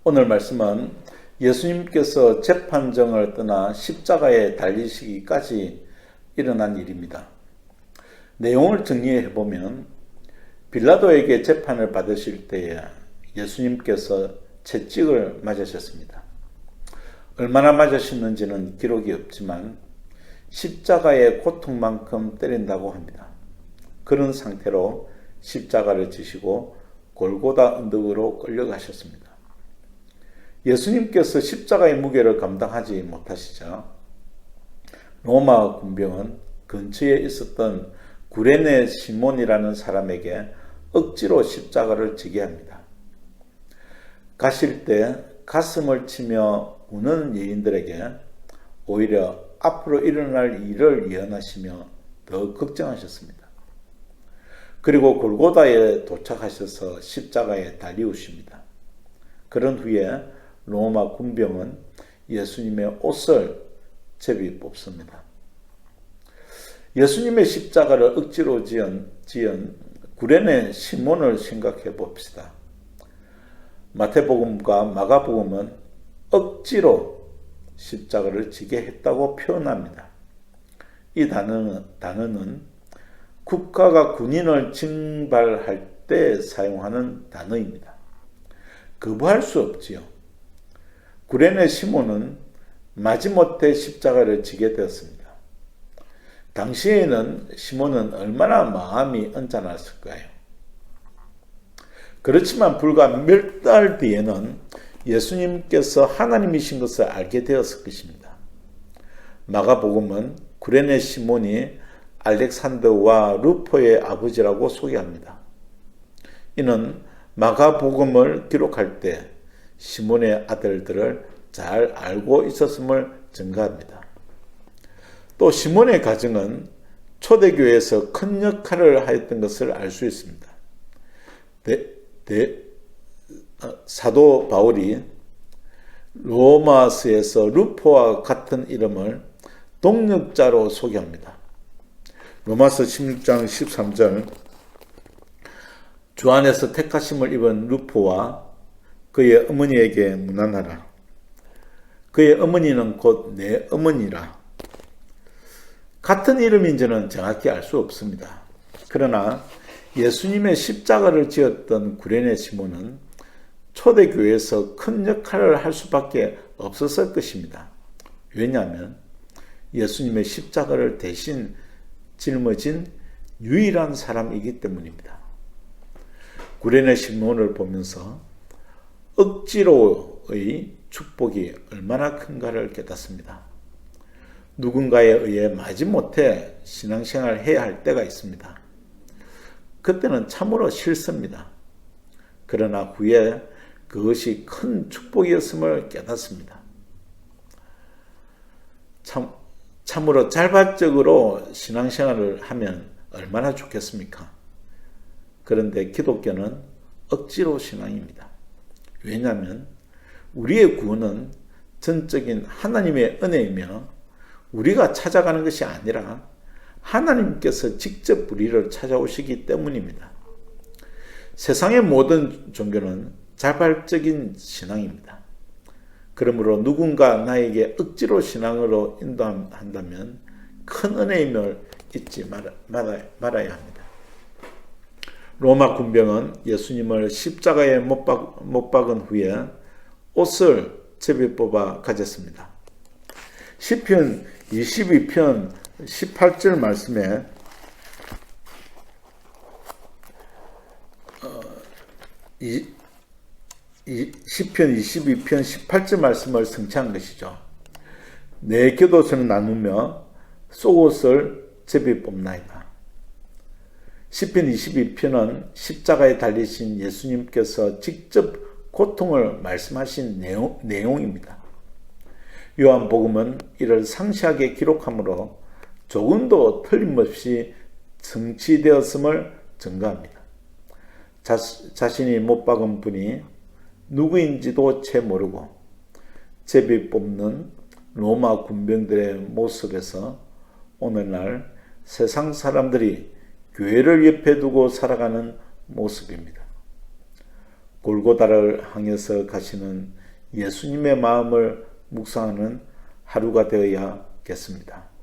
오늘 말씀은 예수님께서 재판정을 떠나 십자가에 달리시기까지 일어난 일입니다. 내용을 정리해 보면 빌라도에게 재판을 받으실 때에 예수님께서 채찍을 맞으셨습니다. 얼마나 맞으셨는지는 기록이 없지만 십자가의 고통만큼 때린다고 합니다. 그런 상태로 십자가를 지시고 골고다 언덕으로 끌려가셨습니다. 예수님께서 십자가의 무게를 감당하지 못하시자 로마 군병은 근처에 있었던 구레네 시몬이라는 사람에게 억지로 십자가를 지게 합니다. 가실 때 가슴을 치며 우는 여인들에게 오히려 앞으로 일어날 일을 예언하시며 더 걱정하셨습니다. 그리고 골고다에 도착하셔서 십자가에 달리우십니다. 그런 후에 로마 군병은 예수님의 옷을 제비 뽑습니다. 예수님의 십자가를 억지로 지은 구레네 시몬을 생각해 봅시다. 마태복음과 마가복음은 억지로 십자가를 지게 했다고 표현합니다. 이 단어는 국가가 군인을 징발할 때 사용하는 단어입니다. 거부할 수 없지요. 구레네 시몬은 마지못해 십자가를 지게 되었습니다. 당시에는 시몬은 얼마나 마음이 언짢았을까요? 그렇지만 불과 몇 달 뒤에는 예수님께서 하나님이신 것을 알게 되었을 것입니다. 마가복음은 구레네 시몬이 알렉산더와 루포의 아버지라고 소개합니다. 이는 마가복음을 기록할 때 시몬의 아들들을 잘 알고 있었음을 증거합니다. 또 시몬의 가정은 초대교회에서 큰 역할을 하였던 것을 알 수 있습니다. 사도 바울이 로마서에서 루포와 같은 이름을 동력자로 소개합니다. 로마서 16장 13절 주 안에서 택하심을 입은 루포와 그의 어머니에게 문안하라. 그의 어머니는 곧 내 어머니라. 같은 이름인지는 정확히 알 수 없습니다. 그러나 예수님의 십자가를 지었던 구레네 시몬은 초대교회에서 큰 역할을 할 수밖에 없었을 것입니다. 왜냐하면 예수님의 십자가를 대신 짊어진 유일한 사람이기 때문입니다. 구레네 시몬을 보면서 억지로의 축복이 얼마나 큰가를 깨닫습니다. 누군가에 의해 마지못해 신앙생활을 해야 할 때가 있습니다. 그때는 참으로 싫습니다. 그러나 후에 그것이 큰 축복이었음을 깨닫습니다. 참으로 자발적으로 신앙생활을 하면 얼마나 좋겠습니까? 그런데 기독교는 억지로 신앙입니다. 왜냐하면 우리의 구원은 전적인 하나님의 은혜이며 우리가 찾아가는 것이 아니라 하나님께서 직접 우리를 찾아오시기 때문입니다. 세상의 모든 종교는 자발적인 신앙입니다. 그러므로 누군가 나에게 억지로 신앙으로 인도한다면 큰 은혜임을 잊지 말아야 합니다. 로마 군병은 예수님을 십자가에 못 박은 후에 옷을 제비 뽑아 가졌습니다. 시편 22편 18절 말씀에 시편 22편 18절 말씀을 성취한 것이죠. 내 곁옷을 나누며 속옷을 제비 뽑나이다. 시편 22편은 십자가에 달리신 예수님께서 직접 고통을 말씀하신 내용입니다. 요한복음은 이를 상세하게 기록하므로 조금도 틀림없이 성취되었음을 증거합니다. 자신이 못 박은 분이 누구인지도 채 모르고 제비 뽑는 로마 군병들의 모습에서 오늘날 세상 사람들이 교회를 옆에 두고 살아가는 모습입니다. 골고다를 향해서 가시는 예수님의 마음을 묵상하는 하루가 되어야겠습니다.